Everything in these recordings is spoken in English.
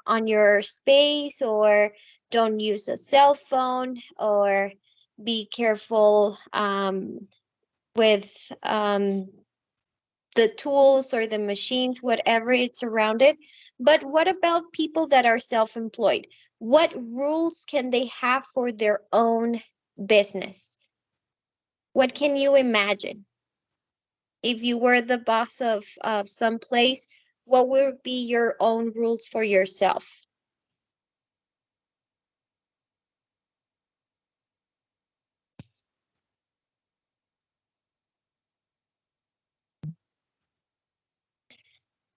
on your space, or don't use a cell phone, or be careful with the tools or the machines, whatever it's around it. But what about people that are self-employed? What rules can they have for their own business? What can you imagine? If you were the boss of some place, what would be your own rules for yourself?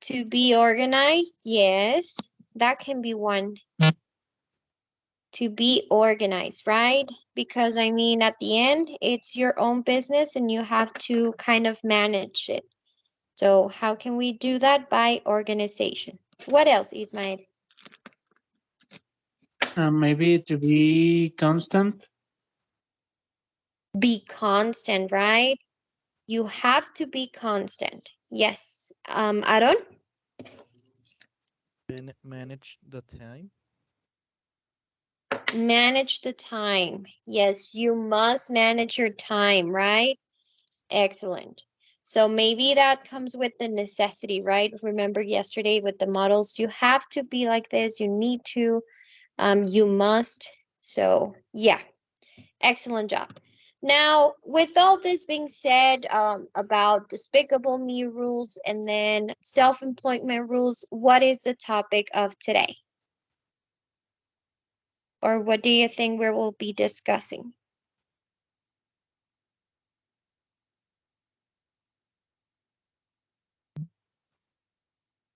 To be organized, yes, that can be one. To be organized, right? Because I mean, at the end, it's your own business and you have to kind of manage it. So, how can we do that? By organization. What else, Ismail? Maybe to be constant. Be constant, right? You have to be constant. Yes. Aaron? Manage the time. Manage the time. Yes, you must manage your time, right? Excellent. So maybe that comes with the necessity, right? Remember yesterday with the models, you have to be like this, you need to, you must. So, yeah, excellent job. Now, with all this being said, about despicable me rules and then self-employment rules, what is the topic of today? Or what do you think we will be discussing?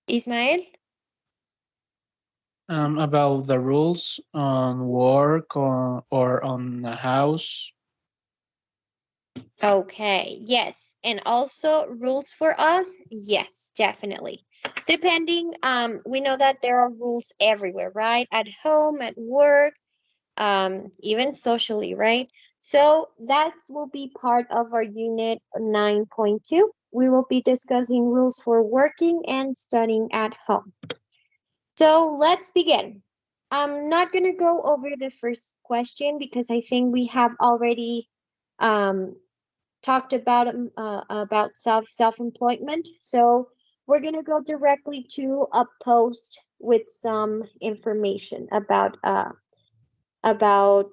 Ismael? About the rules on work or on a house. Okay, yes. And also rules for us? Yes, definitely. Depending, we know that there are rules everywhere, right? At home, at work, even socially, right? So that will be part of our unit 9.2. We will be discussing rules for working and studying at home. So let's begin. I'm not gonna go over the first question because I think we have already um talked about self-employment. So we're gonna go directly to a post with some information about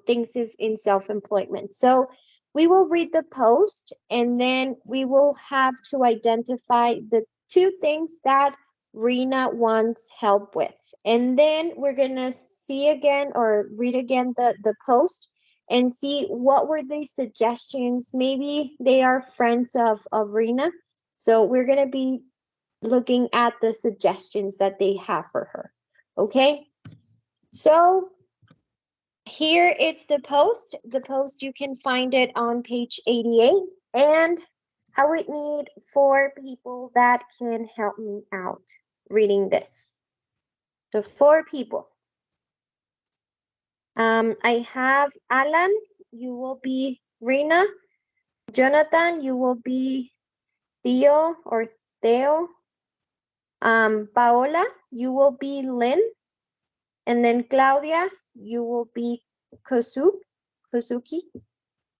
things in self-employment. So we will read the post and then we will have to identify the two things that Rena wants help with. And then we're gonna see again or read again the post and see what were the suggestions. Maybe they are friends of Rena. So we're gonna be looking at the suggestions that they have for her. Okay? So here it's the post. The post, you can find it on page 88. And I would need 4 people that can help me out reading this. So 4 people. I have Alan, you will be Rina. Jonathan, you will be Theo or Theo. Paola, you will be Lynn. And then Claudia, you will be Kosuki.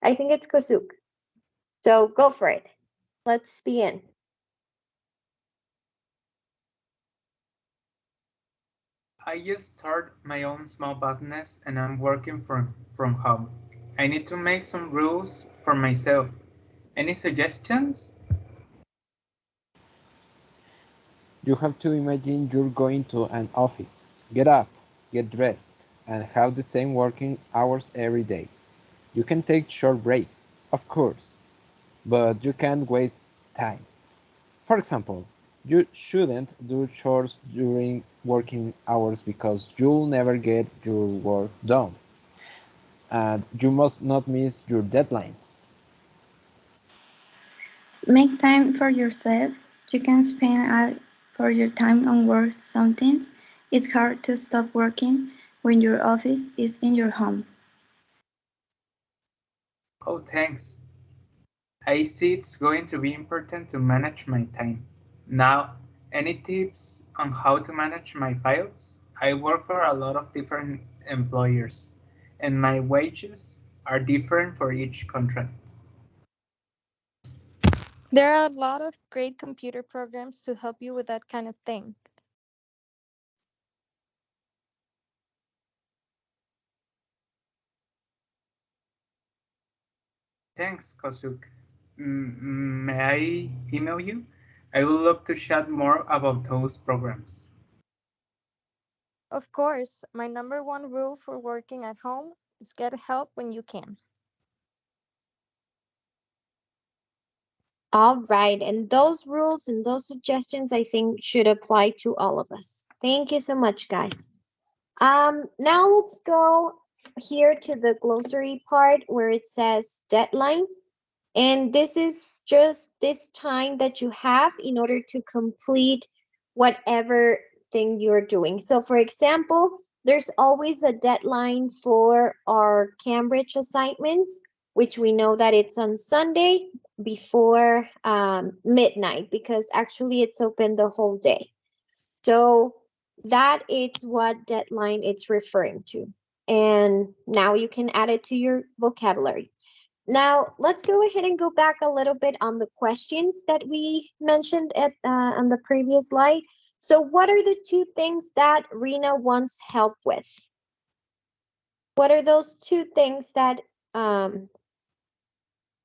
I think it's Kosuk. So go for it. Let's begin. I just started my own small business and I'm working from home. I need to make some rules for myself. Any suggestions? You have to imagine you're going to an office. Get up, get dressed, and have the same working hours every day. You can take short breaks, of course, but you can't waste time. For example, you shouldn't do chores during working hours because you'll never get your work done. And you must not miss your deadlines. Make time for yourself. You can spend all for your time on work sometimes. It's hard to stop working when your office is in your home. Oh, thanks. I see it's going to be important to manage my time. Now, any tips on how to manage my files? I work for a lot of different employers, and my wages are different for each contract. There are a lot of great computer programs to help you with that kind of thing. Thanks, Kosuk. May I email you? I would love to chat more about those programs. Of course, my number one rule for working at home is get help when you can. All right, and those rules and those suggestions I think should apply to all of us. Thank you so much, guys. Now let's go here to the glossary part where it says deadline. And this is just this time that you have in order to complete whatever thing you're doing. So for example, there's always a deadline for our Cambridge assignments, which we know that it's on Sunday before midnight, because actually it's open the whole day. So that is what deadline it's referring to. And now you can add it to your vocabulary. Now, let's go ahead and go back a little bit on the questions that we mentioned on the previous slide. So what are the two things that Rena wants help with? What are those two things that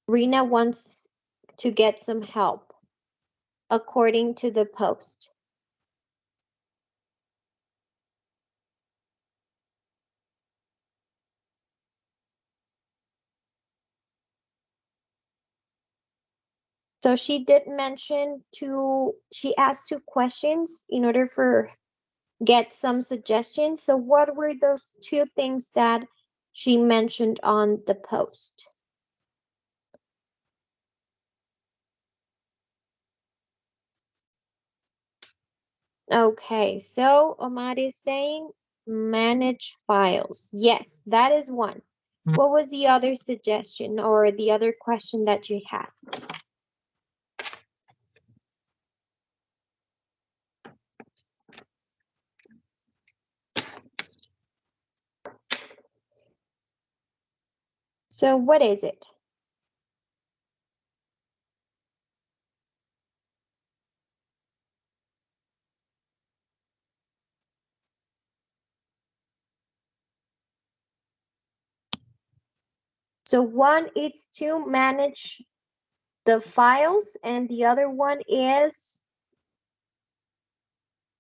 Rena wants to get some help according to the post? So she did mention she asked two questions in order for get some suggestions. So what were those two things that she mentioned on the post? Okay, so Omar is saying manage files. Yes, that is one. What was the other suggestion or the other question that you had? So what is it? So one is to manage the files and the other one is,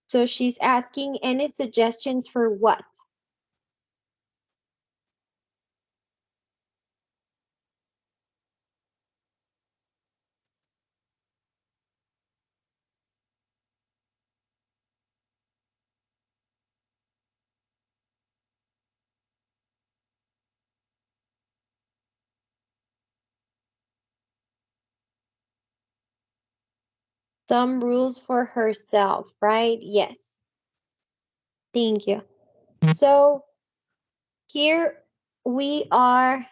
so she's asking any suggestions for what? Some rules for herself, right? Yes. Thank you. So here we are,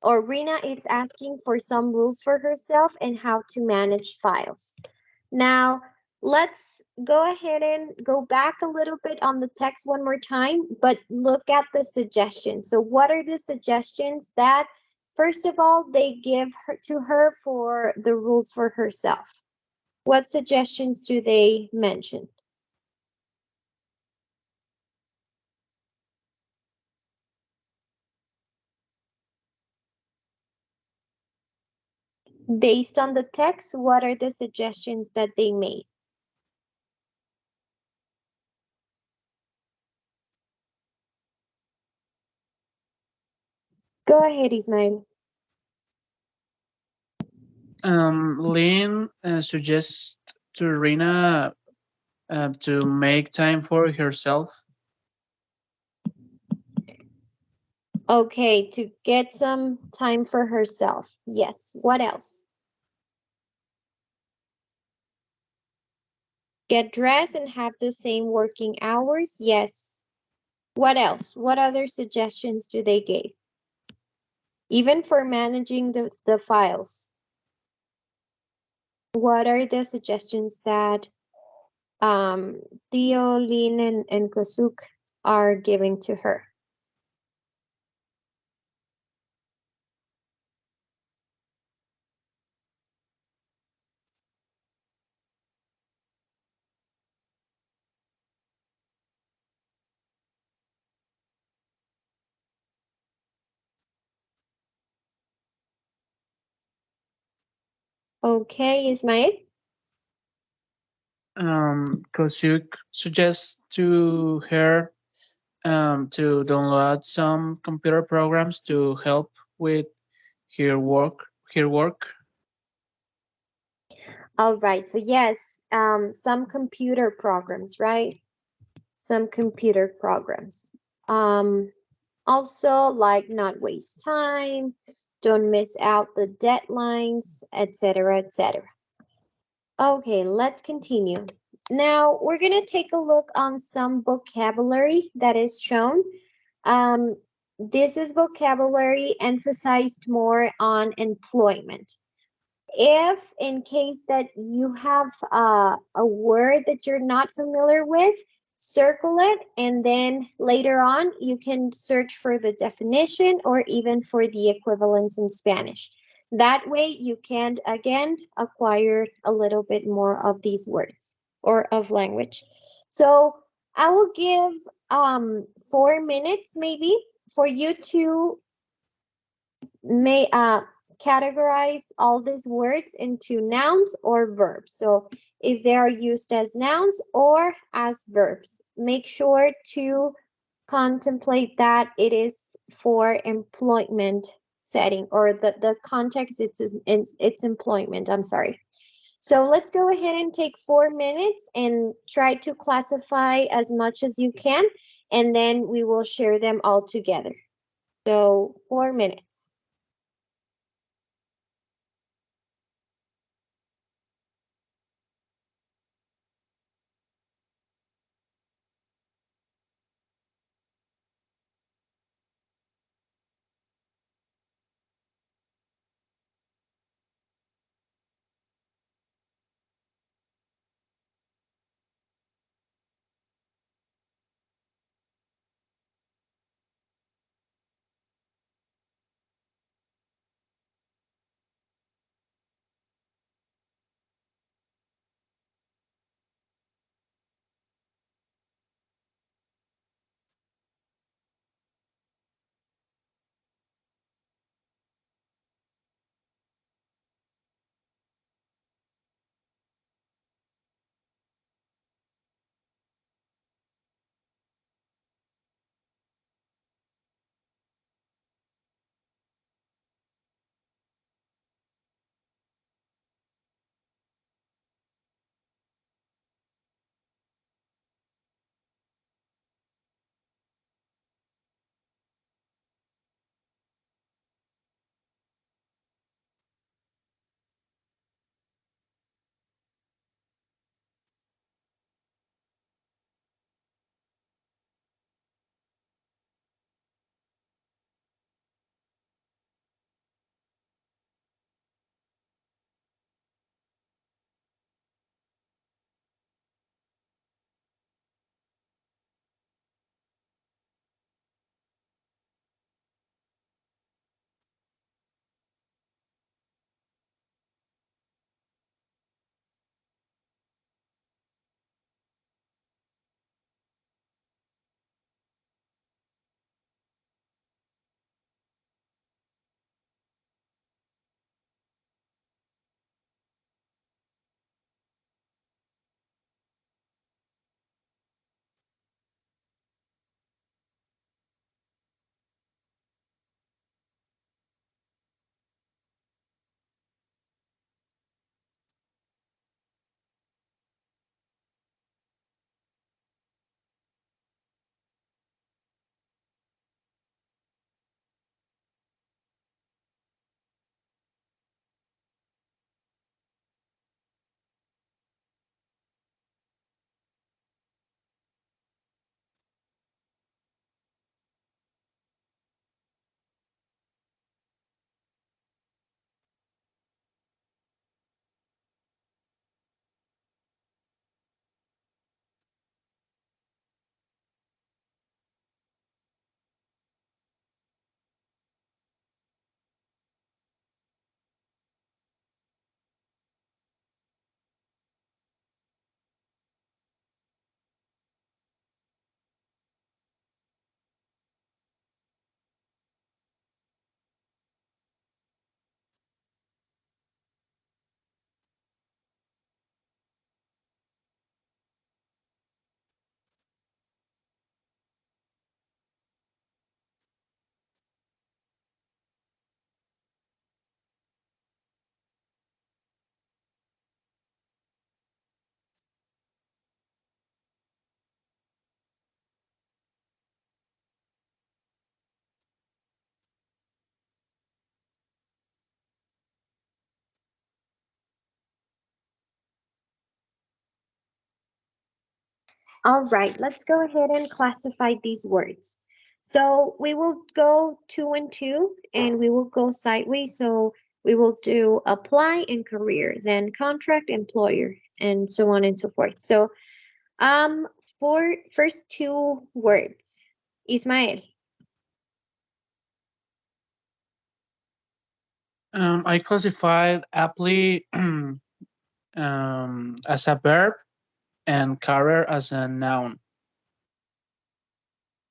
or Rena is asking for some rules for herself and how to manage files. Now, let's go ahead and go back a little bit on the text one more time, but look at the suggestions. So what are the suggestions that, first of all, they give her to her for the rules for herself? What suggestions do they mention? Based on the text, what are the suggestions that they made? Go ahead, Ismail. Lynn suggests to Rena to make time for herself. Okay, to get some time for herself. Yes. What else? Get dressed and have the same working hours. Yes. What else? What other suggestions do they give? Even for managing the files. What are the suggestions that um, Theo, Lin, and Kosuk are giving to her. Okay, Ismail? Kosuk suggests to her to download some computer programs to help with her work. Her work. All right, so yes, some computer programs, right? Some computer programs. Um, Also, like not waste time, don't miss out the deadlines, etc., etc. Okay, let's continue. Now, we're going to take a look on some vocabulary that is shown. Um, this is vocabulary emphasized more on employment. If in case that you have a word that you're not familiar with, circle it, and then later on you can search for the definition or even for the equivalence in Spanish. That way you can again acquire a little bit more of these words or of language. So I will give 4 minutes maybe for you to may categorize all these words into nouns or verbs. So if they are used as nouns or as verbs, make sure to contemplate that it is for employment setting or the context it's employment. I'm sorry. So let's go ahead and take 4 minutes and try to classify as much as you can, and then we will share them all together. So 4 minutes. All right, let's go ahead and classify these words. So we will go 2 and 2, and we will go sideways. So we will do apply and career, then contract, employer, and so on and so forth. So for first two words, Ismael. I classified apply as a verb and career as a noun.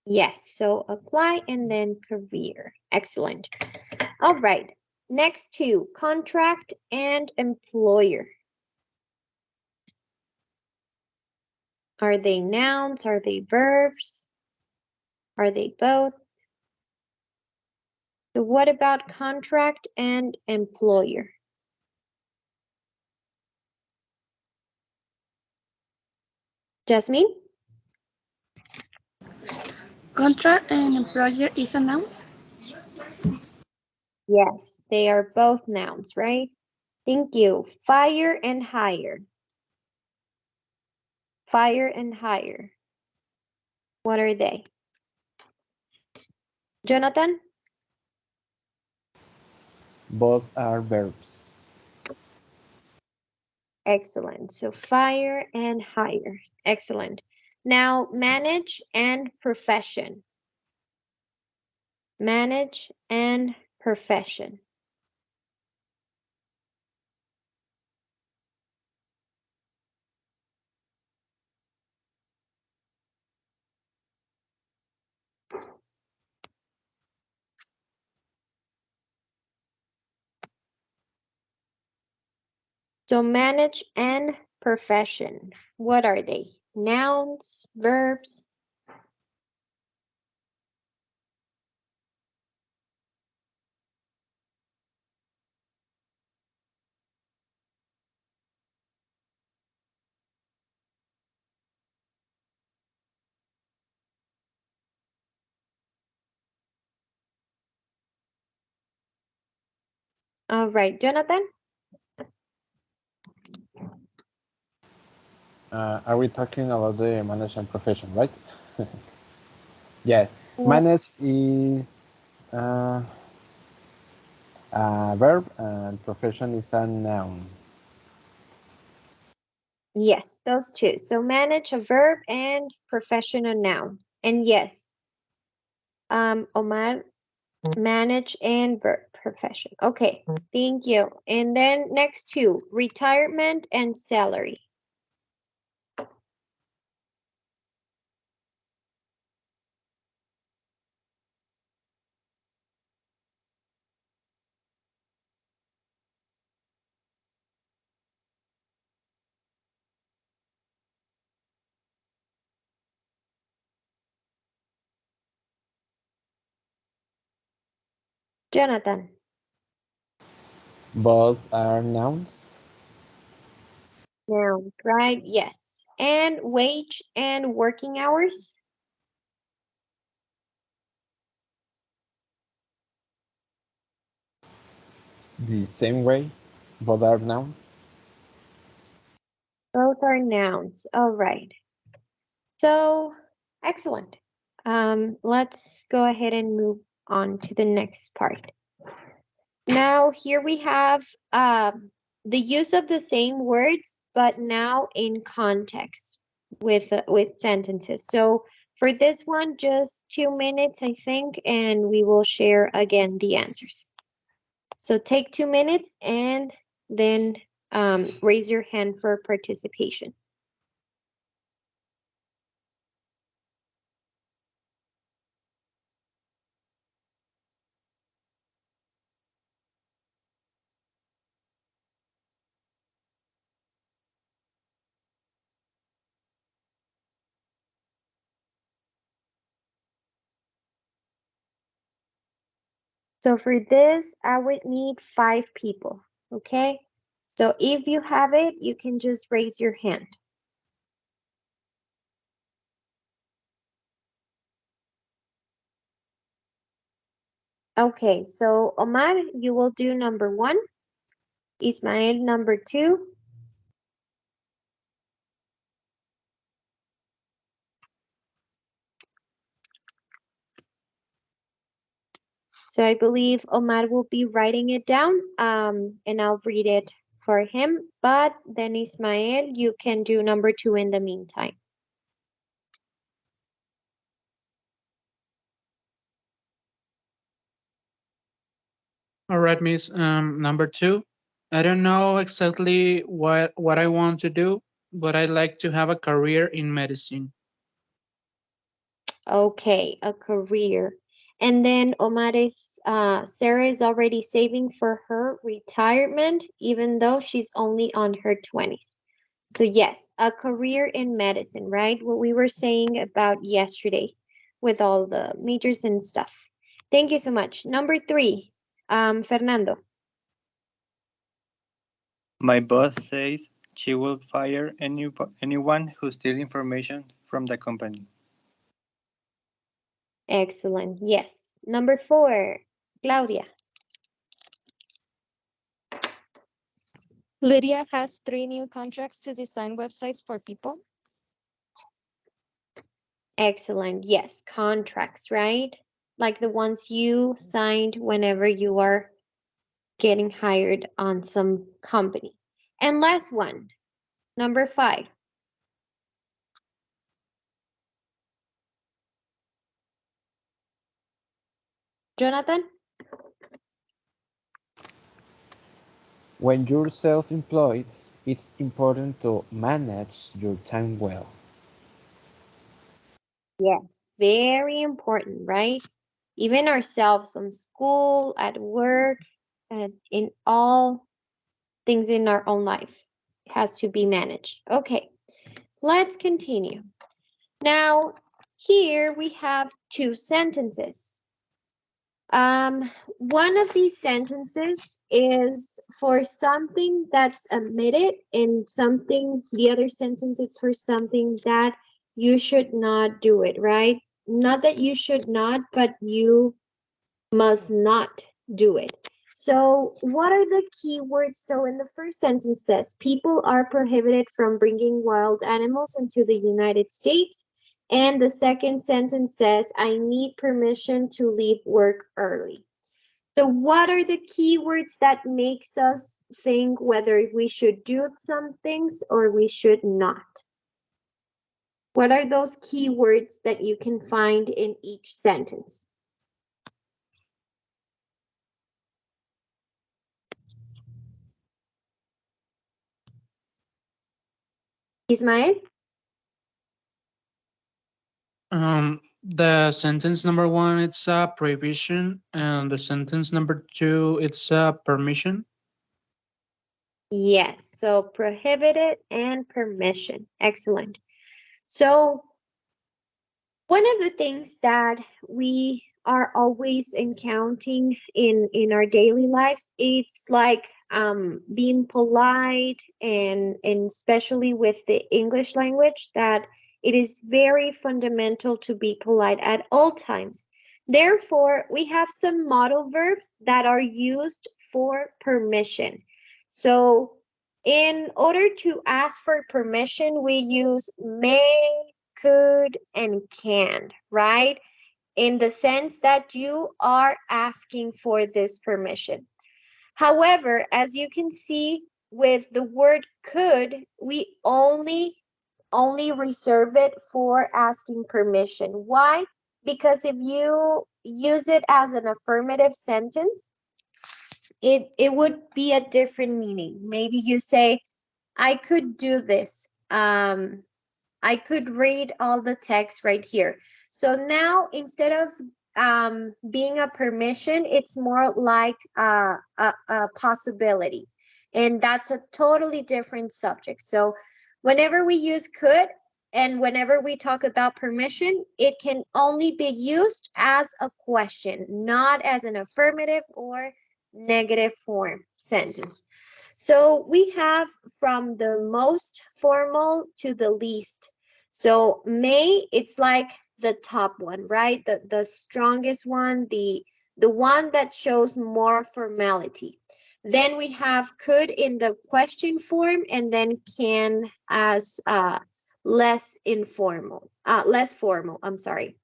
Yes, so apply and then career. Excellent. All right. Next two, contract and employer. Are they nouns? Are they verbs? Are they both? So what about contract and employer? Jasmine? Contract and employer is a noun. Yes, they are both nouns, right? Thank you. Fire and hire. Fire and hire. What are they? Jonathan? Both are verbs. Excellent. So fire and hire. Excellent. Now manage and profession. Manage and profession. So manage and profession. What are they? Nouns, verbs? All right, Jonathan? Are we talking about the management profession, right? Yeah, Mm, manage is a verb and profession is a noun. yes, those two. So manage a verb and profession a noun. And yes, Omar, manage and verb profession. Okay, thank you. And then next two, retirement and salary. Jonathan, Both are nouns. noun, right? Yes. And wage and working hours. The same way, both are nouns. Both are nouns. All right. So, excellent. Let's go ahead and move on to the next part. Now, here we have the use of the same words, but now in context with sentences. So, for this one, just 2 minutes, I think, and we will share again the answers. So, take 2 minutes and then raise your hand for participation. So for this, I would need 5 people, okay? So if you have it, you can just raise your hand. Okay, so Omar, you will do number 1, Ismael number 2, So I believe Omar will be writing it down, and I'll read it for him. But then Ismael, you can do number 2 in the meantime. All right, Miss. Number 2. I don't know exactly what I want to do, but I like to have a career in medicine. Okay, a career. And then Sarah is already saving for her retirement, even though she's only on her 20s. So yes, a career in medicine, right? What we were saying about yesterday with all the majors and stuff. Thank you so much. Number 3, Fernando. My boss says she will fire anyone who steals information from the company. Excellent. Yes. Number 4, Claudia. Lydia has 3 new contracts to design websites for people. Excellent. Yes, contracts, right? Like the ones you signed whenever you are getting hired on some company. And last one, number 5. Jonathan? When you're self-employed, it's important to manage your time well. Yes, very important, right? Even ourselves on school, at work, and in all things in our own life it has to be managed. Okay, let's continue. Now, here we have 2 sentences. One of these sentences is for something that's omitted, and the other sentence is for something that you should not do it, right? Not that you should not, but you must not do it. So, what are the key words? So, in the first sentence says, people are prohibited from bringing wild animals into the United States. And the second sentence says, I need permission to leave work early. So, what are the key words that makes us think whether we should do some things or we should not? What are those key words that you can find in each sentence? Ismael? The sentence number 1 it's a prohibition, and the sentence number 2 it's a permission. Yes, so prohibited and permission. Excellent. So one of the things that we are always encountering in our daily lives, it's like being polite, and especially with the English language, that it is very fundamental to be polite at all times. Therefore, we have some modal verbs that are used for permission. So in order to ask for permission, we use may, could, and can, right? In the sense that you are asking for this permission. However, as you can see with the word could, we only reserve it for asking permission. Why? Because if you use it as an affirmative sentence, it would be a different meaning. Maybe you say, I could do this. I could read all the text right here. So now instead of being a permission, it's more like a possibility. And that's a totally different subject. So whenever we use could and whenever we talk about permission, it can only be used as a question, not as an affirmative or negative form sentence. So we have from the most formal to the least. So may, it's like the top one, right? The strongest one, the one that shows more formality. Then we have could in the question form, and then can as less formal, I'm sorry.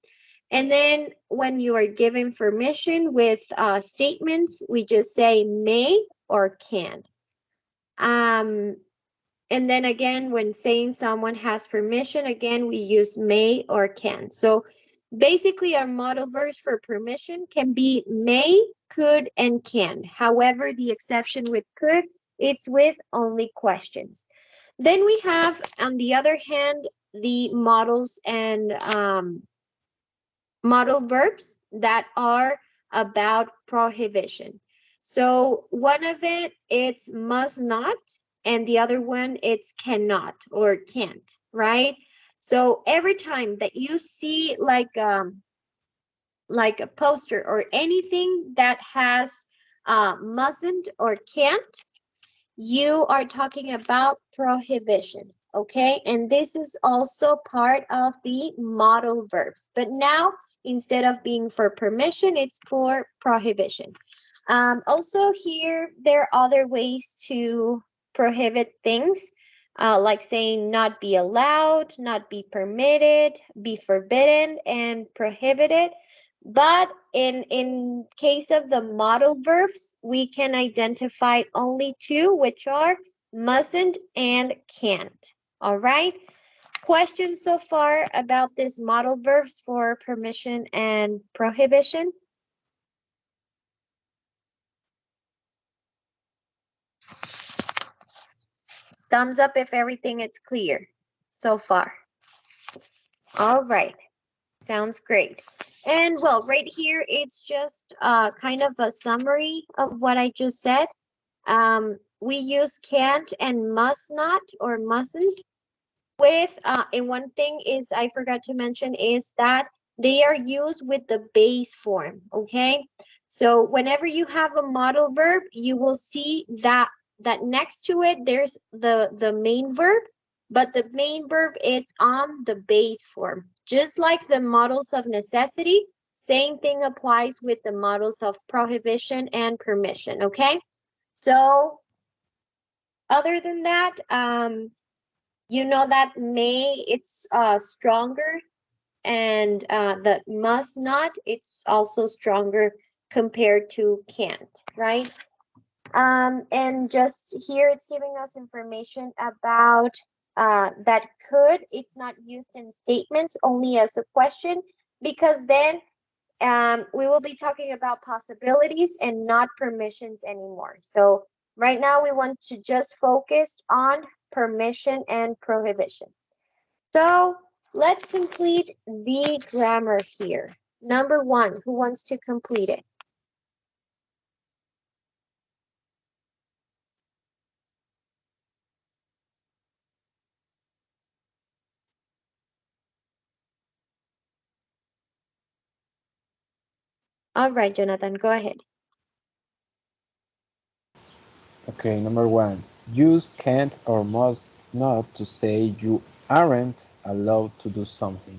And then when you are given permission with statements, we just say may or can. Um, and then again, when saying someone has permission, again, we use may or can. So basically, our modal verbs for permission can be may, could, and can. However, the exception with could, it's with only questions. Then we have, on the other hand, the modals and modal verbs that are about prohibition. So one of it, it's must not, and the other one, it's cannot or can't, right? So every time that you see like a poster or anything that has mustn't or can't, you are talking about prohibition, okay? And this is also part of the modal verbs. But now, instead of being for permission, it's for prohibition. Also here, there are other ways to prohibit things, like saying not be allowed, not be permitted, be forbidden, and prohibited. But in case of the modal verbs, we can identify only two, which are mustn't and can't. All right. Questions so far about this modal verbs for permission and prohibition? Thumbs up if everything is clear so far. All right. Sounds great. And well, right here, it's just kind of a summary of what I just said. We use can't and must not or mustn't with, and one thing is I forgot to mention is that they are used with the base form, okay? So whenever you have a modal verb, you will see that next to it, there's the main verb, but the main verb, it's on the base form. Just like the modals of necessity, same thing applies with the modals of prohibition and permission, okay? So other than that, you know that may, it's stronger, and the must not, it's also stronger compared to can't, right? And just here it's giving us information about that could, it's not used in statements, only as a question, because then we will be talking about possibilities and not permissions anymore. So right now we want to just focus on permission and prohibition. So let's complete the grammar here. Number one, who wants to complete it? All right, Jonathan, go ahead. Okay, number one. Use can't or must not to say you aren't allowed to do something.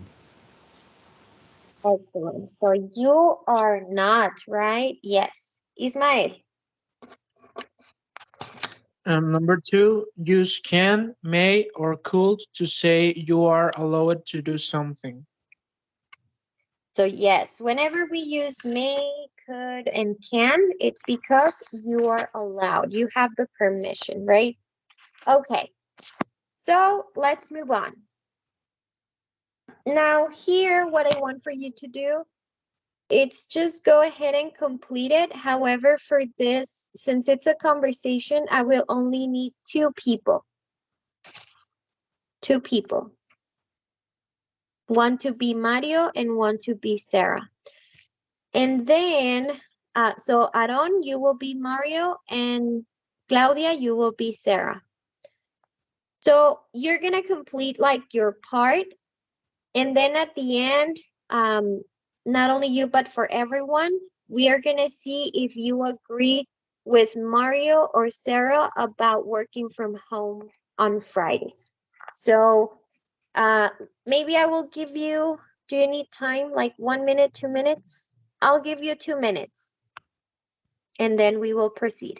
Excellent. So you are not, right? Yes. Ismael. Number two, use can, may, or could to say you are allowed to do something. So yes, whenever we use may, could, and can, it's because you are allowed. You have the permission, right? Okay. So let's move on. Now here, what I want for you to do, it's just go ahead and complete it. However, for this, since it's a conversation, I will only need two people. Two people. One to be Mario and one to be Sarah. And then, so Aaron, you will be Mario, and Claudia, you will be Sarah. So you're gonna complete like your part, and then at the end, not only you, but for everyone, we are gonna see if you agree with Mario or Sarah about working from home on Fridays. So uh, maybe I will give you, do you need time, like 1 minute, 2 minutes? I'll give you 2 minutes, and then we will proceed.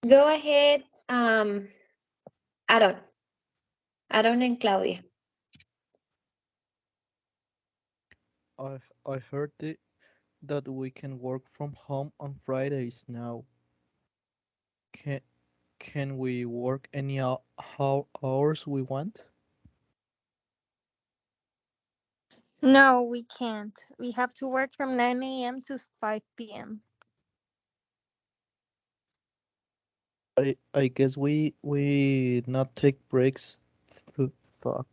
Go ahead, Aaron. Aaron and Claudia. I heard that we can work from home on Fridays now. Can can we work any how hours we want? No, we can't. We have to work from 9 a.m. to 5 p.m. I guess we not take breaks. Fuck.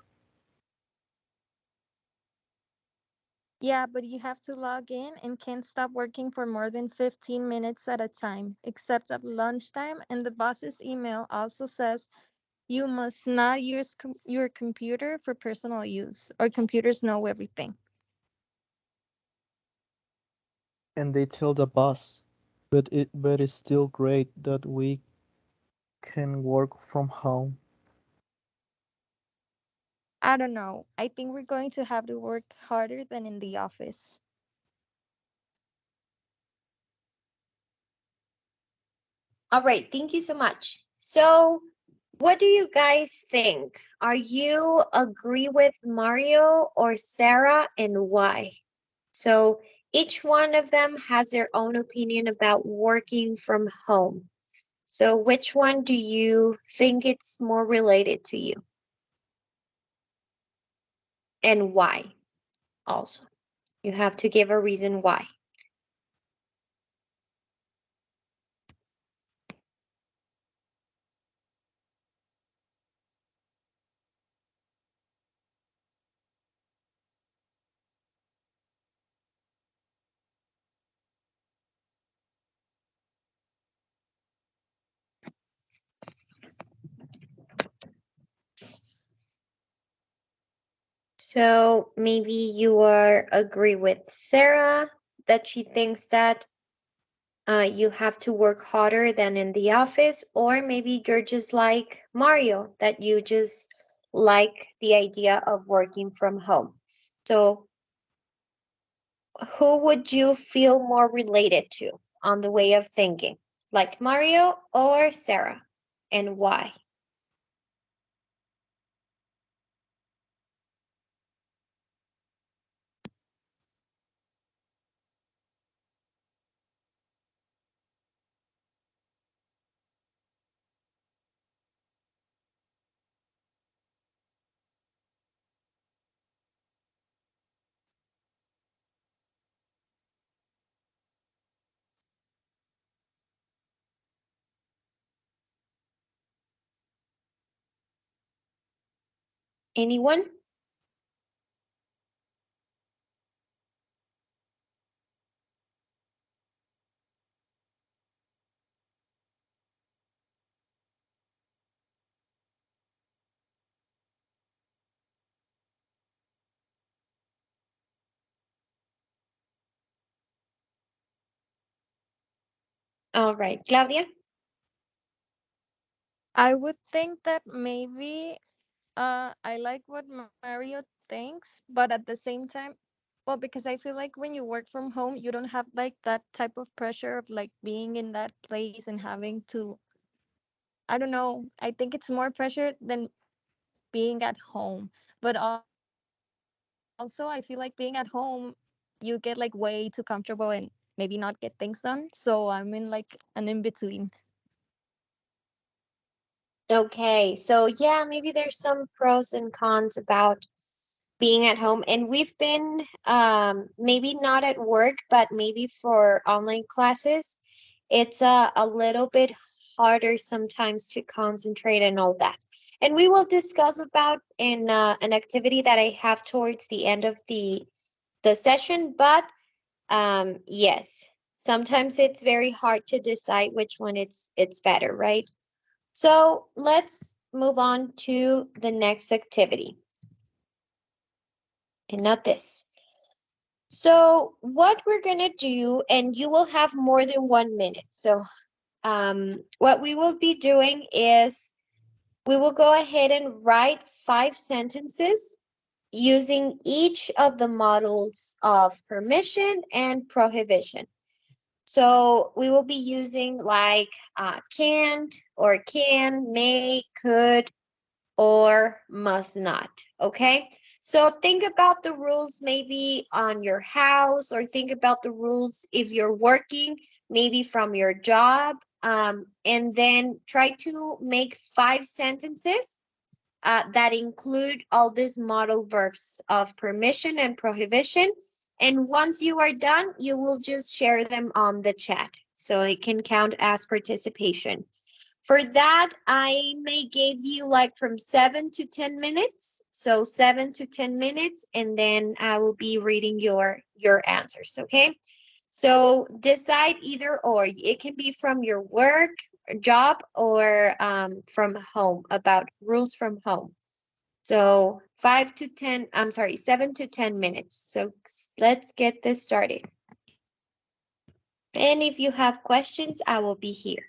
Yeah, but you have to log in and can't stop working for more than 15 minutes at a time, except at lunchtime. And the boss's email also says you must not use your computer for personal use, or computers know everything. And they tell the boss. But it's still great that we can work from home. I don't know. I think we're going to have to work harder than in the office. All right, thank you so much. So, what do you guys think? Are you agree with Mario or Sarah, and why? So, each one of them has their own opinion about working from home. So, which one do you think it's more related to you, and why? Also, you have to give a reason why. So, maybe you are agree with Sarah that she thinks that you have to work harder than in the office, or maybe you're just like Mario, that you just like the idea of working from home. So, who would you feel more related to on the way of thinking? Like Mario or Sarah? And why? Anyone? All right, Claudia? I would think that maybe I like what Mario thinks, but at the same time, well, because I feel like when you work from home, you don't have like that type of pressure of like being in that place and having to, I don't know, I think it's more pressure than being at home. But also, I feel like being at home, you get like way too comfortable and maybe not get things done. So I'm in like an in between. Okay, so yeah, maybe there's some pros and cons about being at home. And we've been maybe not at work, but maybe for online classes, it's a little bit harder sometimes to concentrate and all that. And we will discuss about in an activity that I have towards the end of the session. But yes, sometimes it's very hard to decide which one it's better, right? So let's move on to the next activity, and not this. So what we're gonna do, and you will have more than 1 minute. So what we will be doing is we will go ahead and write 5 sentences using each of the models of permission and prohibition. So we will be using like can't or can, may, could, or must not. Okay. So think about the rules maybe on your house, or think about the rules if you're working, maybe from your job. And then try to make 5 sentences that include all these modal verbs of permission and prohibition. And once you are done, you will just share them on the chat so it can count as participation. For that, I may give you like from 7 to 10 minutes. So 7 to 10 minutes, and then I will be reading your answers. Okay. So decide either or. It can be from your work, job, or from home, about rules from home. So 7 to 10 minutes. So let's get this started. And if you have questions, I will be here.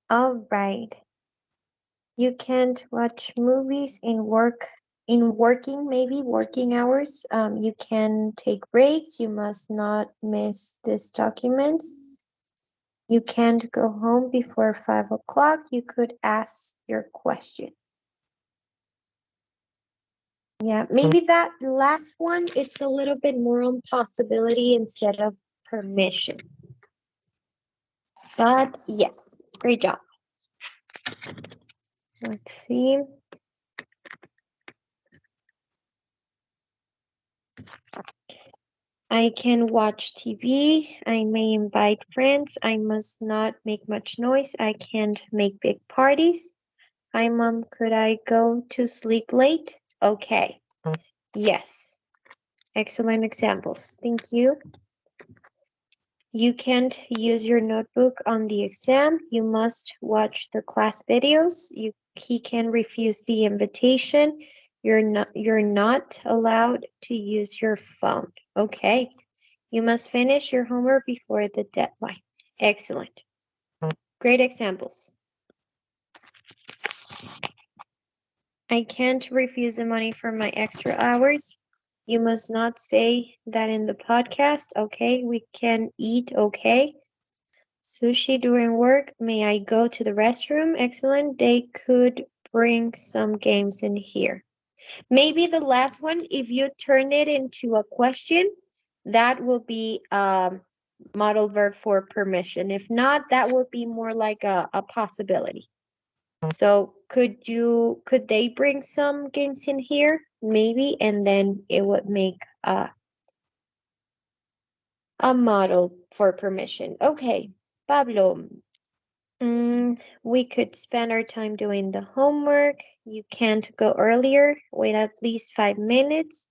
All right. You can't watch movies in working, maybe working hours. You can take breaks. You must not miss these documents. You can't go home before 5 o'clock. You could ask your question. Yeah, maybe that last one, it's a little bit more on possibility instead of permission. But yes, great job. Let's see. I can watch TV. I may invite friends. I must not make much noise. I can't make big parties. Hi, Mom. Could I go to sleep late? Okay. Yes. Excellent examples. Thank you. You can't use your notebook on the exam. You must watch the class videos. He can refuse the invitation. You're not allowed to use your phone. Okay. You must finish your homework before the deadline. Excellent. Great examples. I can't refuse the money for my extra hours. You must not say that in the podcast. Okay, we can eat. Okay. Sushi during work. May I go to the restroom? Excellent. They could bring some games in here. Maybe the last one, if you turn it into a question, that will be modal verb for permission. If not, that would be more like a possibility. So could they bring some games in here? Maybe, and then it would make a model for permission. Okay, Pablo, we could spend our time doing the homework. You can't go earlier. Wait at least 5 minutes.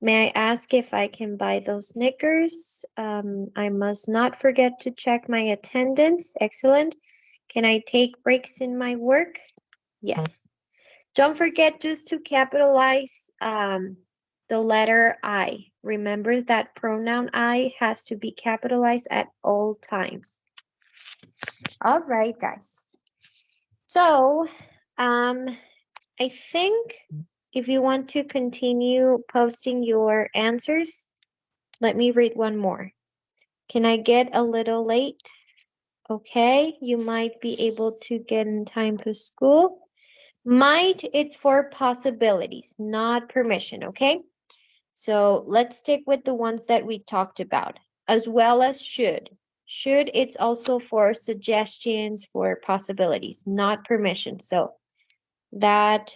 May I ask if I can buy those Snickers? I must not forget to check my attendance. Excellent. Can I take breaks in my work? Yes. Don't forget just to capitalize the letter I. Remember that pronoun I has to be capitalized at all times. All right, guys. So, I think if you want to continue posting your answers, let me read one more. Can I get a little late? Okay, you might be able to get in time for school. Might, it's for possibilities, not permission, okay? So let's stick with the ones that we talked about, as well as should. Should, it's also for suggestions, for possibilities, not permission. So that,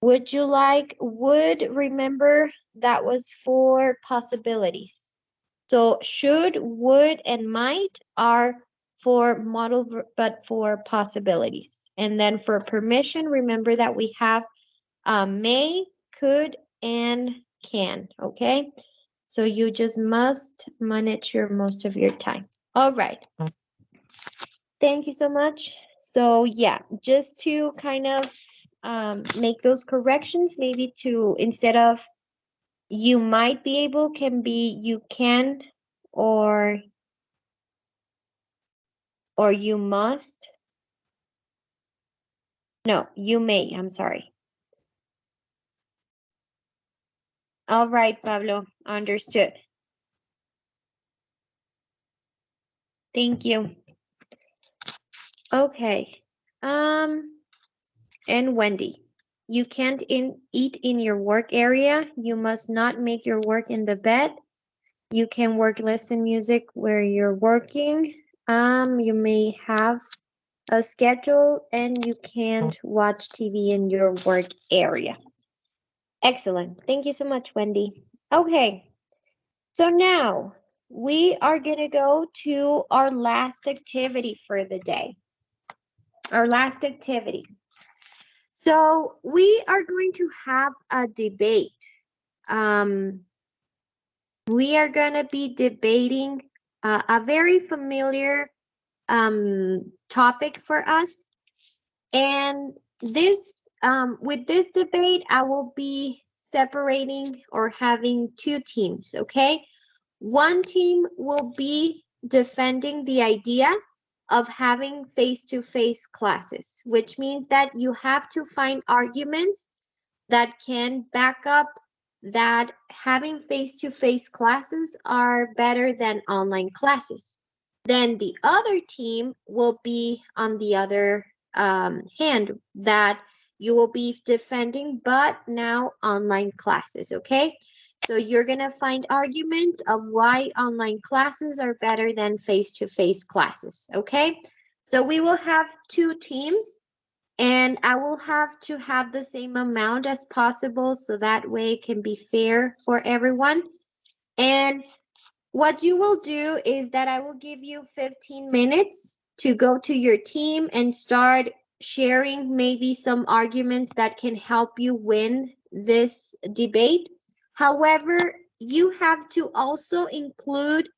would you like, would, remember, that was for possibilities. So should, would, and might are for modal, but for possibilities. And then for permission, remember that we have may, could, and can, okay? So you just must manage your most of your time. All right. Thank you so much. So yeah, just to kind of make those corrections, maybe to, instead of you might be able, can be you can, or you must. No, you may, I'm sorry. All right, Pablo, understood. Thank you. Okay. And Wendy, you can't eat in your work area. You must not make your work in the bed. You can listen music where you're working. You may have a schedule, and you can't watch TV in your work area. Excellent. Thank you so much, Wendy. Okay. So now we are gonna go to our last activity for the day. Our last activity. So we are going to have a debate. We are going to be debating a very familiar topic for us. And this, with this debate, I will be separating or having two teams, okay? One team will be defending the idea, of having face-to-face classes, which means that you have to find arguments that can back up that having face-to-face classes are better than online classes. Then the other team will be on the other hand that you will be defending, but now online classes, okay? So you're gonna find arguments of why online classes are better than face-to-face classes, okay? So we will have two teams and I will have to have the same amount as possible so that way it can be fair for everyone. And what you will do is that I will give you 15 minutes to go to your team and start sharing maybe some arguments that can help you win this debate. However, you have to also include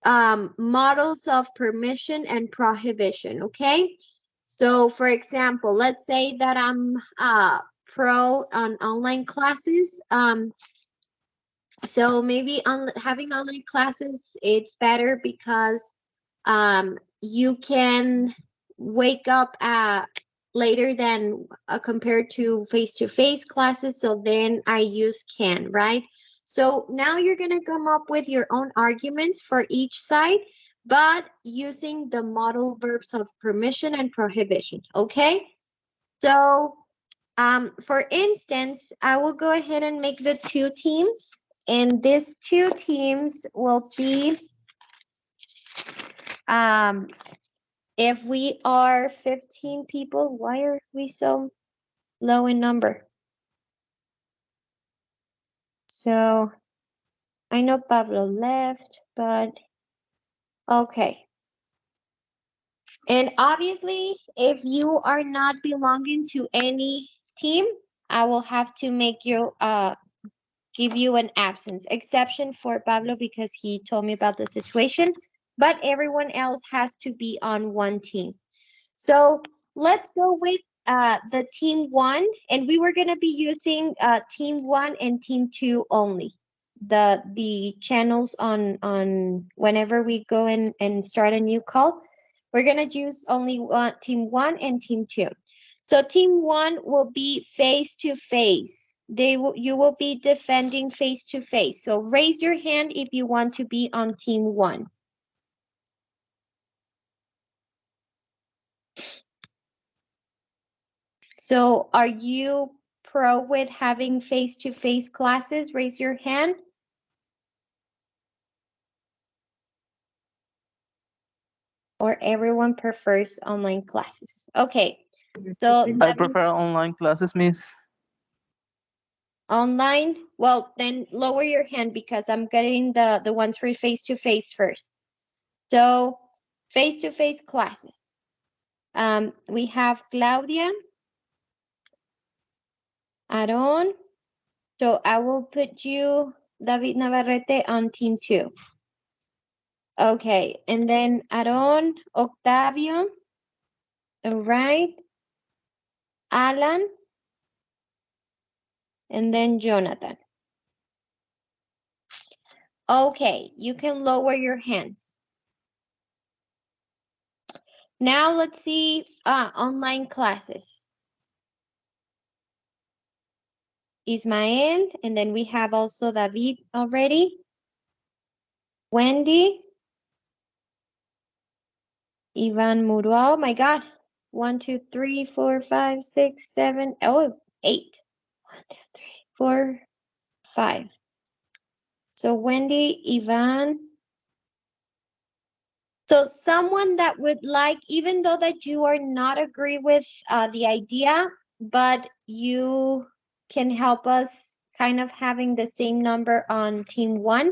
models of permission and prohibition, okay? So for example, let's say that I'm pro on online classes. So maybe on having online classes, it's better because you can wake up later than compared to face-to-face classes. So then I use can, right? So now you're going to come up with your own arguments for each side, but using the modal verbs of permission and prohibition, okay? So for instance, I will go ahead and make the two teams, and these two teams will be, if we are 15 people, why are we so low in number? So I know Pablo left, but okay. And obviously, if you are not belonging to any team, I will have to make you give you an absence exception for Pablo because he told me about the situation, but everyone else has to be on one team. So let's go with the team one, and we were gonna be using team one and team two only. The channels on whenever we go in and start a new call, we're gonna use only team one and team two. So team one will be face to face. You will be defending face to face. So raise your hand if you want to be on team one. So are you pro with having face-to-face classes? Raise your hand. Or everyone prefers online classes? Okay, so I that means prefer online classes, miss. online. Well, then lower your hand because I'm getting the ones for face-to-face first. So face-to-face classes. We have Claudia, Aaron. So I will put you, David Navarrete, on team two. Okay, and then Aaron, Octavio, all right, Alan, and then Jonathan. Okay, you can lower your hands. Now let's see online classes. Ismael, and then we have also David already. Wendy. Ivan Murua, oh my God. 1, 2, 3, 4, 5, 6, 7, oh, 8. 1, 2, 3, 4, 5. So Wendy, Ivan. So someone that would like, even though that you are not agree with the idea, but you can help us kind of having the same number on team one.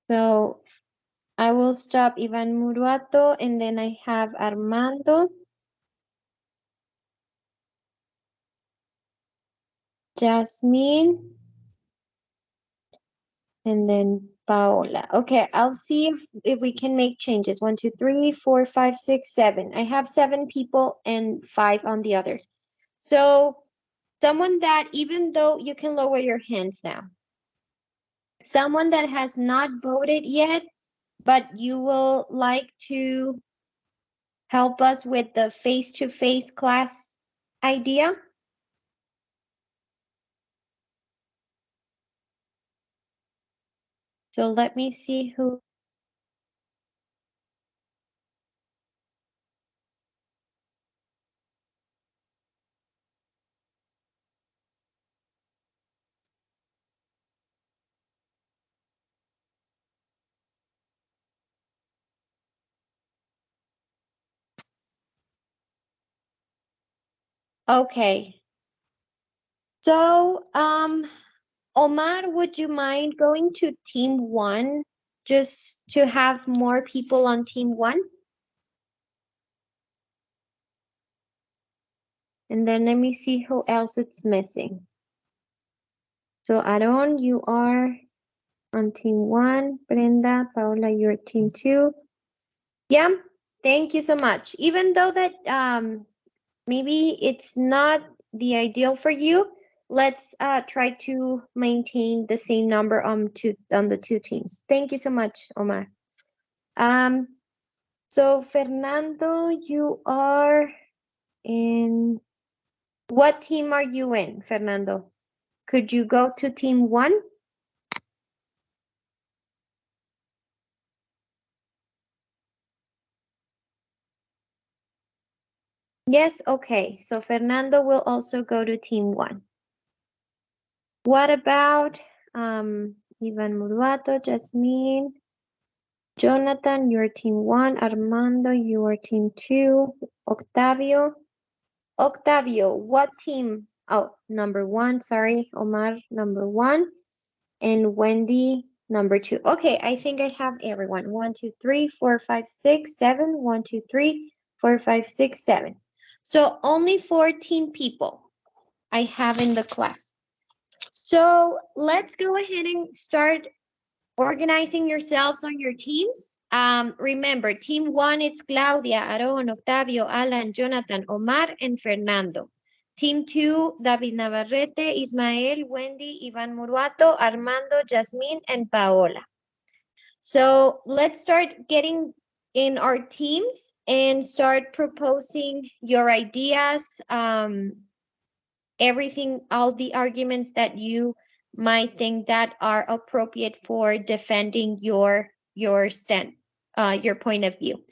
So I will stop Ivan Muruato and then I have Armando. Jasmine. And then Paola. Okay, I'll see if we can make changes. 1, 2, 3, 4, 5, 6, 7. I have 7 people and 5 on the other. So someone that, even though you can lower your hands now. Someone that has not voted yet, but you will like to help us with the face-to-face class idea? So let me see who. Okay. So, Omar, would you mind going to team one just to have more people on team one? And then let me see who else it's missing. So, Aaron, you are on team one. Brenda, Paola, you're team two. Yeah, thank you so much. Even though that maybe it's not the ideal for you, let's try to maintain the same number on the two teams. Thank you so much, Omar. Um, so Fernando, you are in what team are you in, Fernando? Could you go to team one? Yes, okay. So Fernando will also go to team one. What about Ivan Murbato, Jasmine, Jonathan, you're team one. Armando, you are team two. Octavio. Octavio, what team? Oh, number one, sorry. Omar, number one. And Wendy, number two. Okay, I think I have everyone. 1, 2, 3, 4, 5, 6, 7. 1, 2, 3, 4, 5, 6, 7. So only 14 people I have in the class. So let's go ahead and start organizing yourselves on your teams. Remember, team one, it's Claudia, Aaron, Octavio, Alan, Jonathan, Omar, and Fernando. Team two, David Navarrete, Ismael, Wendy, Ivan Muruato, Armando, Jasmine, and Paola. So let's start getting in our teams and start proposing your ideas, everything, all the arguments that you might think that are appropriate for defending your stand, your point of view.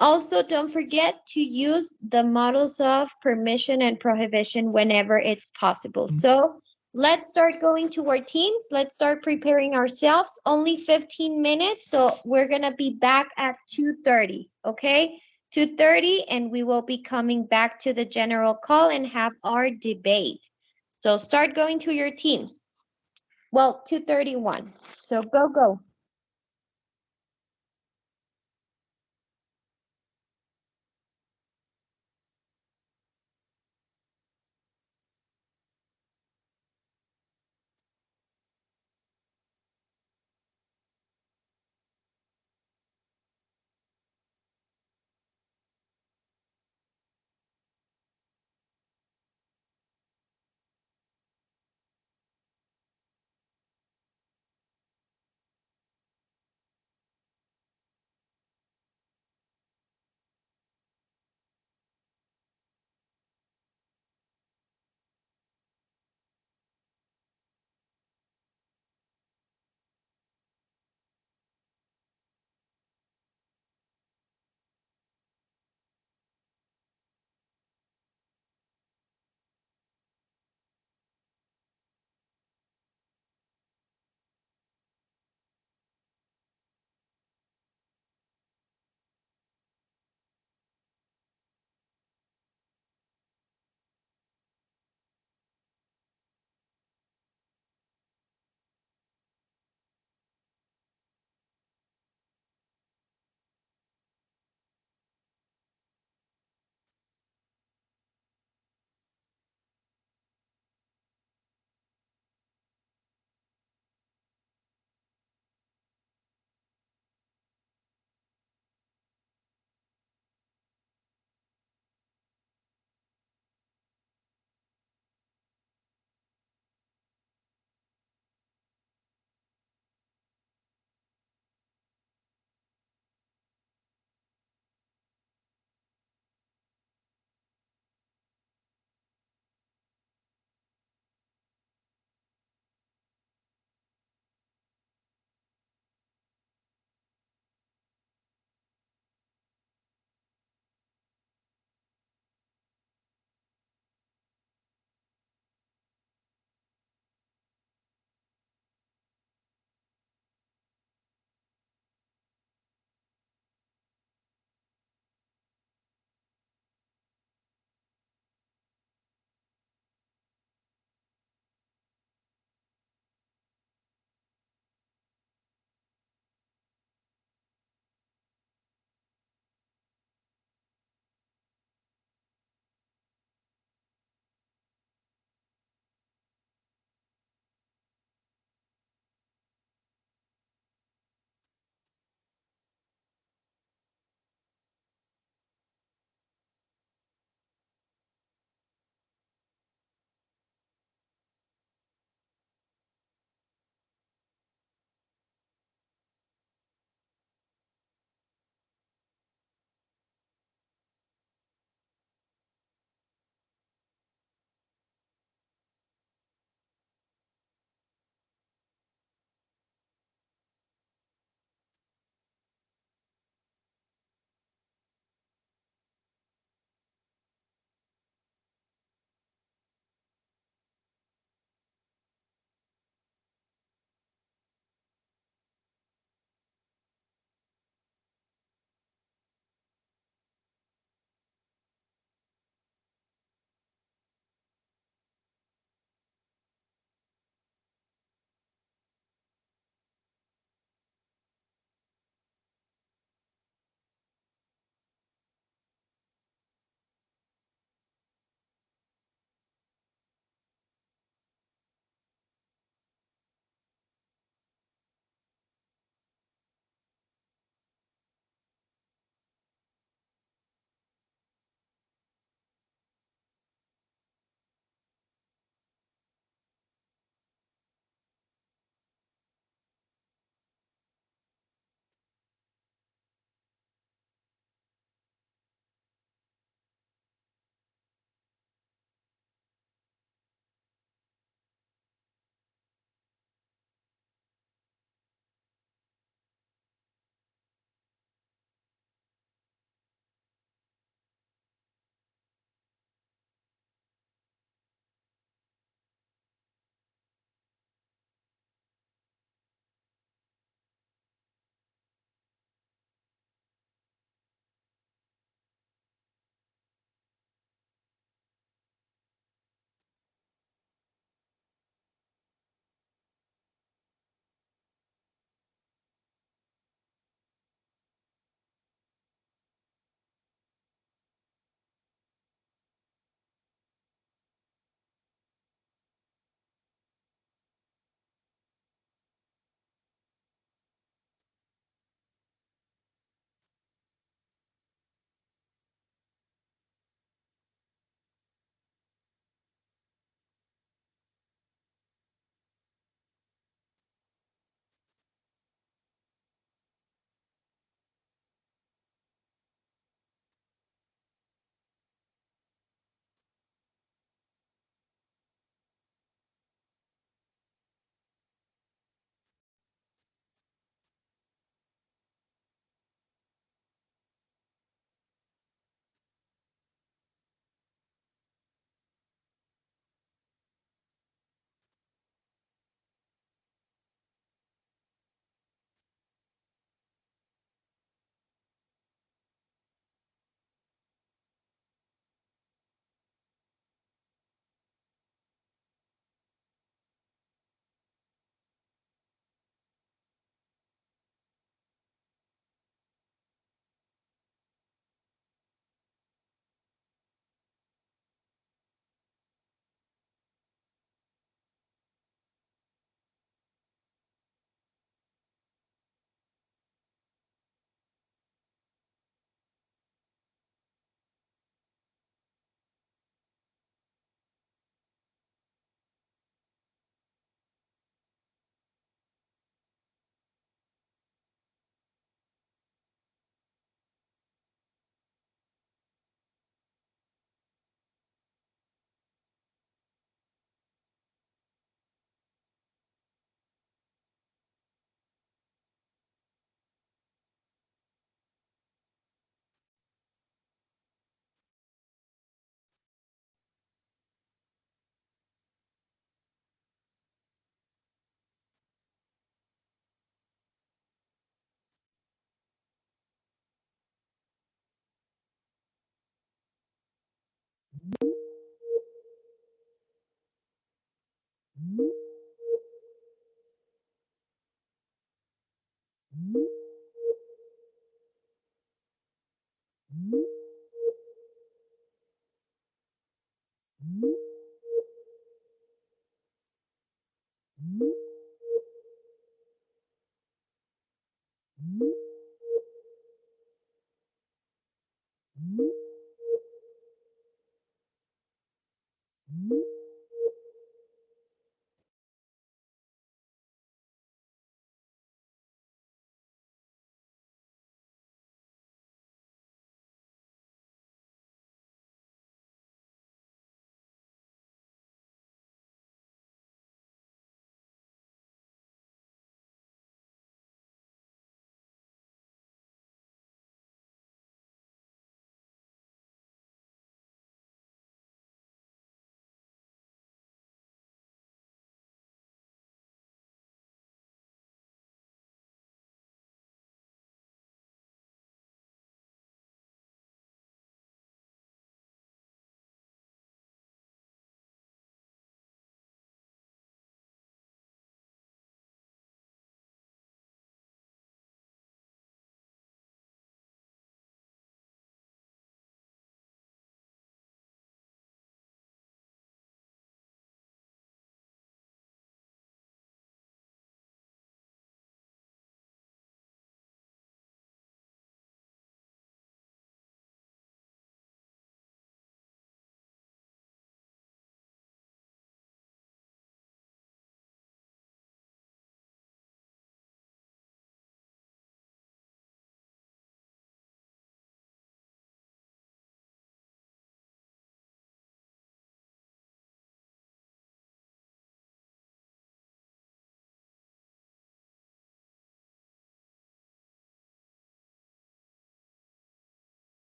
Also, don't forget to use the models of permission and prohibition whenever it's possible. So let's start going to our teams. Let's start preparing ourselves. Only 15 minutes, so we're gonna be back at 2:30, okay? 2:30, and we will be coming back to the general call and have our debate. So start going to your teams. Well, 2:31, so go, go.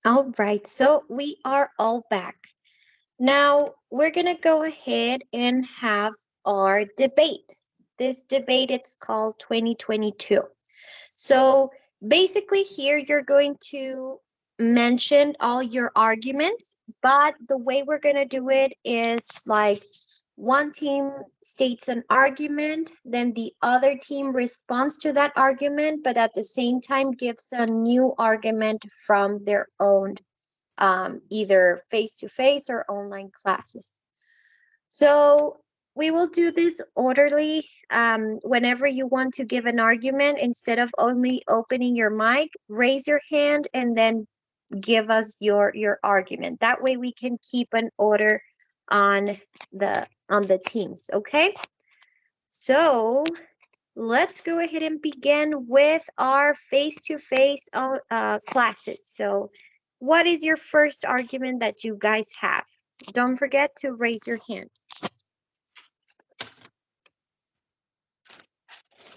All right, so we are all back. Now we're gonna go ahead and have our debate. This debate it's called 2022. So basically, here you're going to mention all your arguments, but the way we're going to do it is like one team states an argument, then the other team responds to that argument, but at the same time gives a new argument from their own, either face to face or online classes. So we will do this orderly. Whenever you want to give an argument, instead of only opening your mic, raise your hand and then give us your argument. That way we can keep an order on the teams. Okay. So let's go ahead and begin with our face-to-face classes. So what is your first argument that you guys have? Don't forget to raise your hand.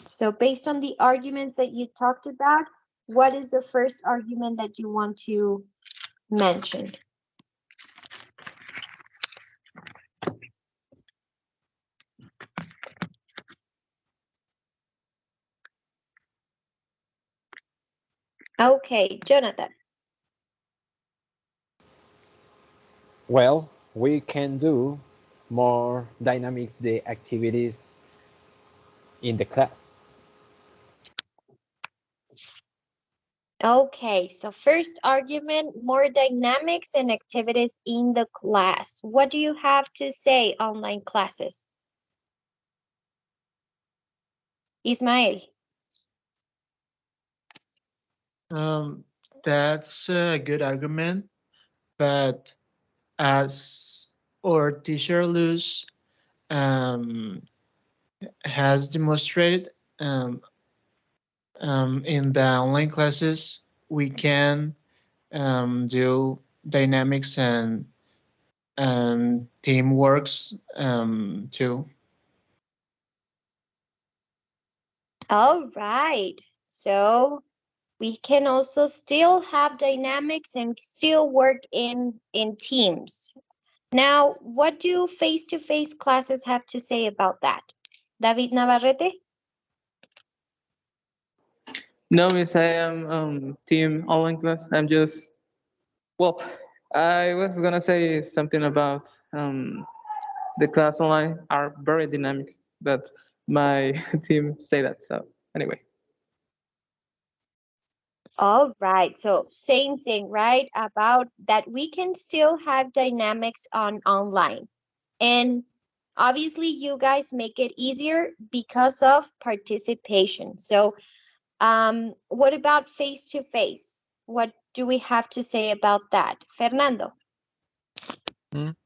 So based on the arguments that you talked about, what is the first argument that you want to mention? Okay, Jonathan. Well, we can do more dynamics the activities in the class. Okay, so first argument, more dynamics and activities in the class. What do you have to say, online classes? Ismael. Um, that's a good argument, but as our teacher Luz um, has demonstrated in the online classes, we can do dynamics and teamworks too. All right. So we can also still have dynamics and still work in teams. Now, what do face-to-face classes have to say about that? David Navarrete? No, miss, I am team online class. I'm just well, I was gonna say something about the class online are very dynamic, but my team say that. So anyway. All right. So same thing, right? About that we can still have dynamics on online. And obviously you guys make it easier because of participation. So what about face to face? What do we have to say about that? Fernando. Mm,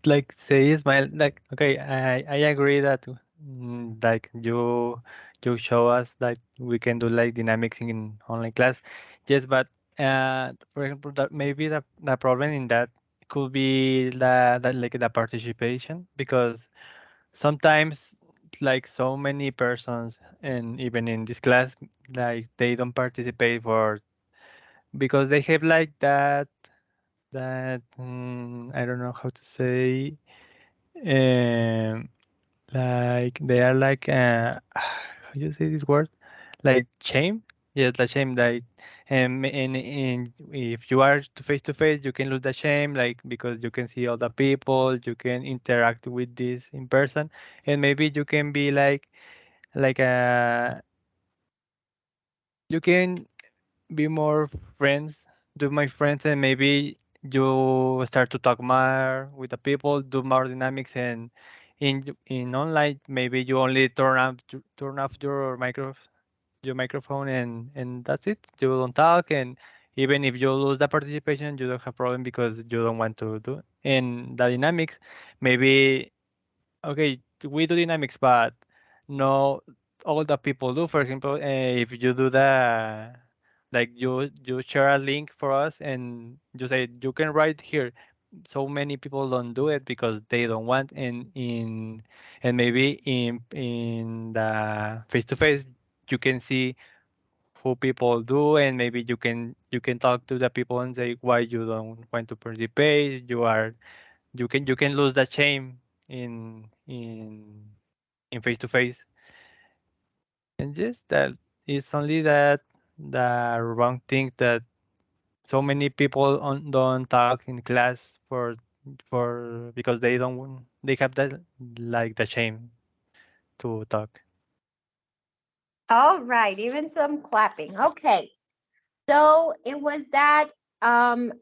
like say Ismail, like okay, I agree that like you show us that we can do like dynamics in online class. Yes, but for example, that maybe the problem in that could be the like the participation because sometimes like so many persons and even in this class like they don't participate for because they have like that I don't know how to say um like they are like how you say this word like shame, yes, the shame like and if you are to face you can lose the shame like because you can see all the people, you can interact with this in person, and maybe you can be like you can be more friends, do my friends, and maybe you start to talk more with the people, do more dynamics, and in online maybe you only turn off your microphone and that's it. You don't talk, and even if you lose the participation, you don't have problem because you don't want to do. And the dynamics, maybe okay, we do dynamics, but no all the people do. For example, if you do the like you share a link for us and you say you can write here. So many people don't do it because they don't want. And in and maybe in the face to face, you can see who people do, and maybe you can talk to the people and say why you don't want to participate. You can lose that shame in face to face. And yes, that is only that the wrong thing that so many people don't talk in class for because they have that like the shame to talk. All right, even some clapping. Okay. So it was that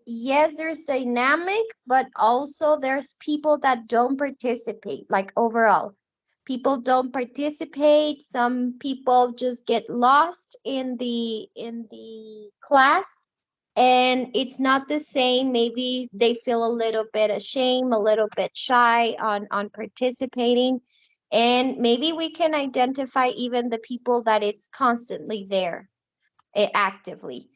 yes, there's dynamic, but also there's people that don't participate, like overall. People don't participate, some people just get lost in the class and it's not the same. Maybe they feel a little bit ashamed, a little bit shy on participating. And maybe we can identify even the people that it's constantly there actively.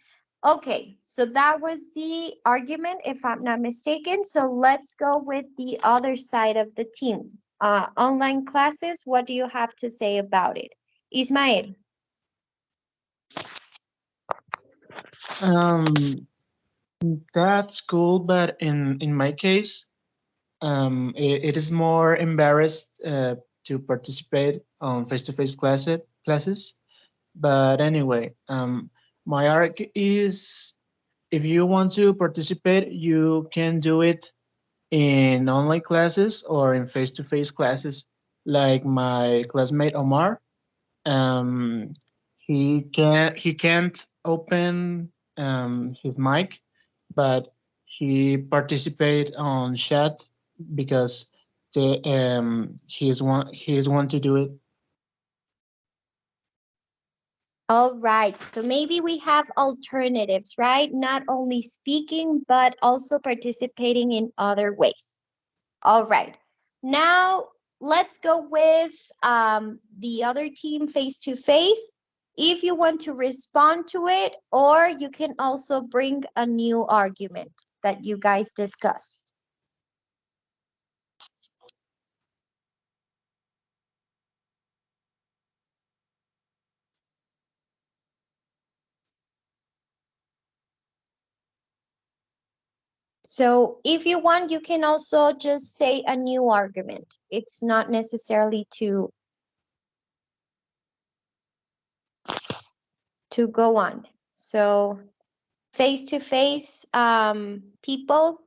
Okay, so that was the argument, if I'm not mistaken. So let's go with the other side of the team. Online classes, what do you have to say about it? Ismael. Um, that's cool, but in my case, it is more embarrassed to participate on face-to-face classes. But anyway, my arc is if you want to participate, you can do it in online classes or in face-to-face classes, like my classmate Omar. Um, he can't open his mic, but he participate on chat because he is one to do it. All right, so maybe we have alternatives, right? Not only speaking, but also participating in other ways. All right. Now let's go with the other team face to face. If you want to respond to it, or you can also bring a new argument that you guys discussed. So if you want, you can also just say a new argument. It's not necessarily to go on. So face to face people,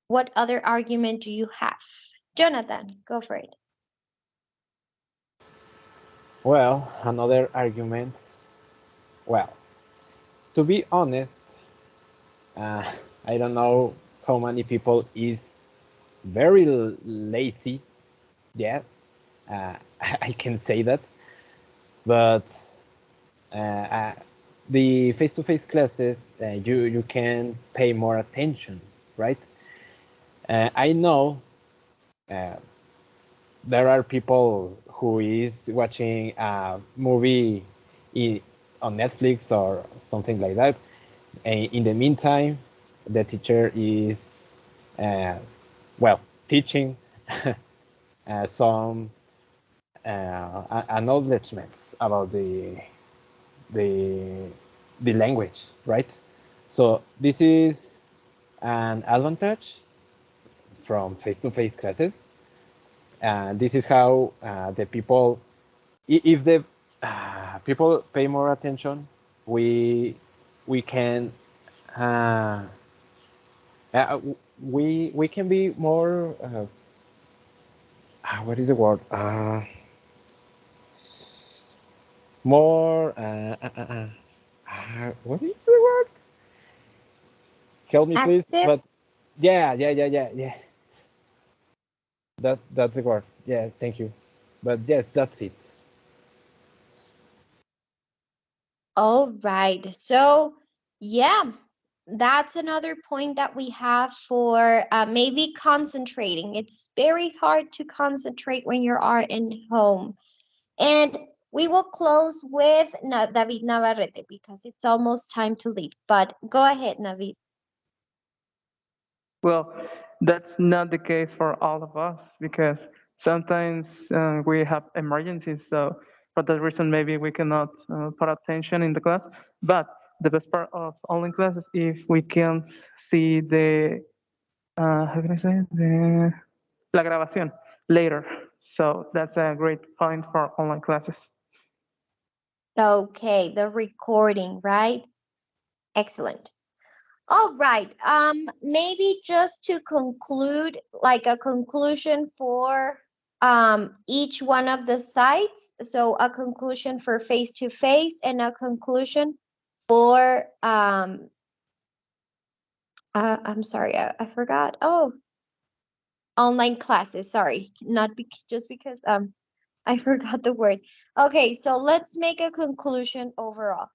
what other argument do you have? Jonathan, go for it. Well, another argument. Well, to be honest, uh, I don't know how many people is very lazy. Yeah, I can say that. But uh, uh, the face-to-face classes, you can pay more attention, right? I know uh, there are people who is watching a movie in, on Netflix or something like that. And in the meantime, the teacher is, uh, well, teaching some acknowledgements about the the language, right? So this is an advantage from face-to-face classes, and this is how the people, if the people pay more attention, we can uh, uh, we can be more what is the word more what is the word? Help me, please. Active. But yeah. That's the word. Yeah, thank you. But yes, that's it. All right. So, yeah, that's another point that we have for maybe concentrating. It's very hard to concentrate when you are in home. And we will close with David Navarrete because it's almost time to leave. But go ahead, Navid. Well, that's not the case for all of us because sometimes we have emergencies. So for that reason, maybe we cannot put attention in the class. But the best part of online classes, if we can see the how can I say it? The la grabación later. So that's a great point for online classes. Okay, the recording, right? Excellent. All right. Maybe just to conclude, like a conclusion for each one of the sites. So a conclusion for face to face and a conclusion for I'm sorry, I forgot. Oh, online classes. Sorry, not just because I forgot the word. Okay, so let's make a conclusion overall.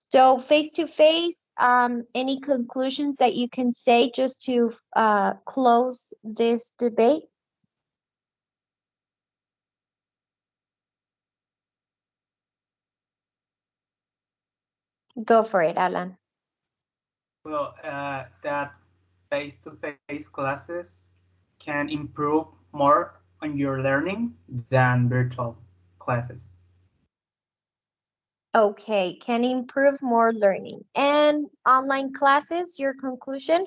So face to face, any conclusions that you can say just to close this debate? Go for it, Alan. Well, that face-to-face classes can improve more on your learning than virtual classes. Okay, can improve more learning. And online classes, your conclusion?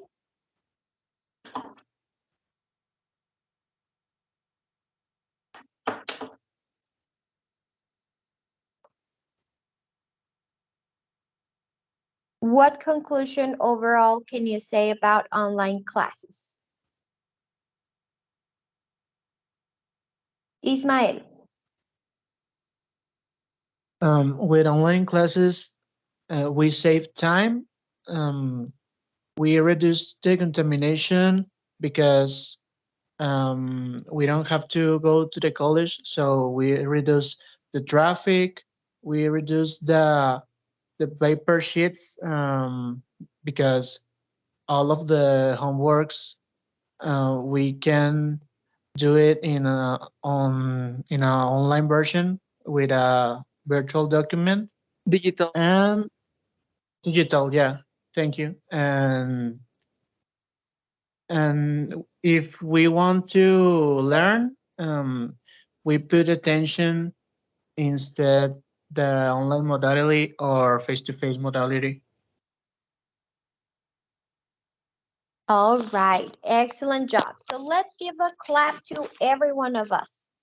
What conclusion overall can you say about online classes? Ismael. With online classes, we save time. Um, we reduce the contamination because we don't have to go to the college, so we reduce the traffic. We reduce the paper sheets because all of the homeworks we can do it in a online version with a virtual document Digital. and digital. Yeah, thank you. And if we want to learn, we put attention instead the online modality or face-to-face modality. All right, excellent job. So let's give a clap to every one of us.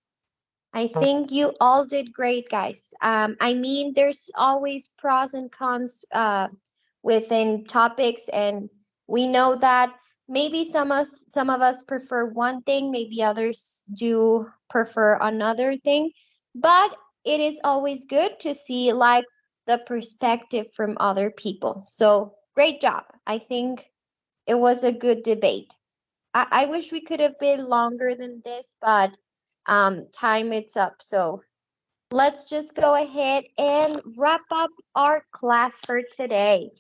I think you all did great, guys. I mean, there's always pros and cons within topics, and we know that maybe some of us prefer one thing, maybe others do prefer another thing, but it is always good to see like the perspective from other people. So great job. I think it was a good debate. I wish we could have been longer than this, but time it's up. So let's just go ahead and wrap up our class for today.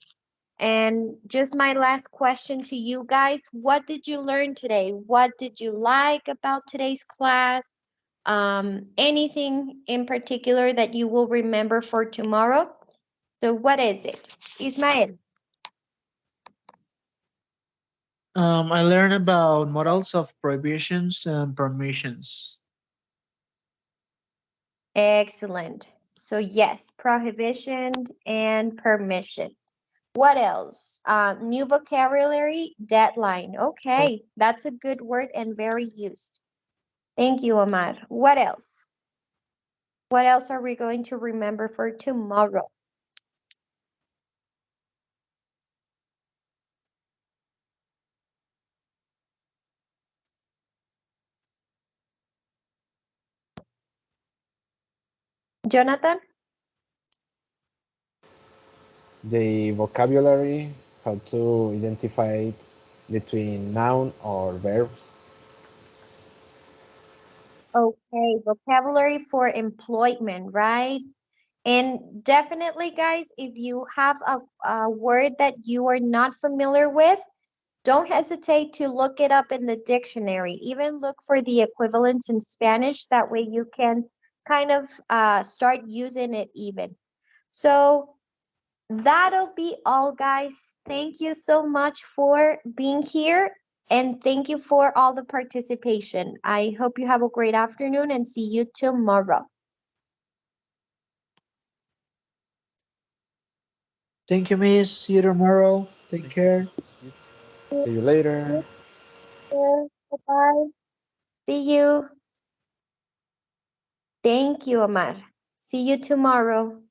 And just my last question to you guys, what did you learn today? What did you like about today's class? Anything in particular that you will remember for tomorrow? So what is it? Ismael. I learned about models of prohibitions and permissions. Excellent. So yes, prohibition and permission. What else? New vocabulary, deadline. Okay, that's a good word and very used. Thank you, Omar. What else? What else are we going to remember for tomorrow? Jonathan? The vocabulary, how to identify it between noun or verbs. Okay, vocabulary for employment, right? And definitely, guys, if you have a word that you are not familiar with, don't hesitate to look it up in the dictionary. Even look for the equivalents in Spanish. That way you can kind of start using it even. So that'll be all, guys. Thank you so much for being here. And thank you for all the participation. I hope you have a great afternoon and see you tomorrow. Thank you, Miss. See you tomorrow. Take Thank you. care. See you later. Bye-bye. See you. Thank you, Omar. See you tomorrow.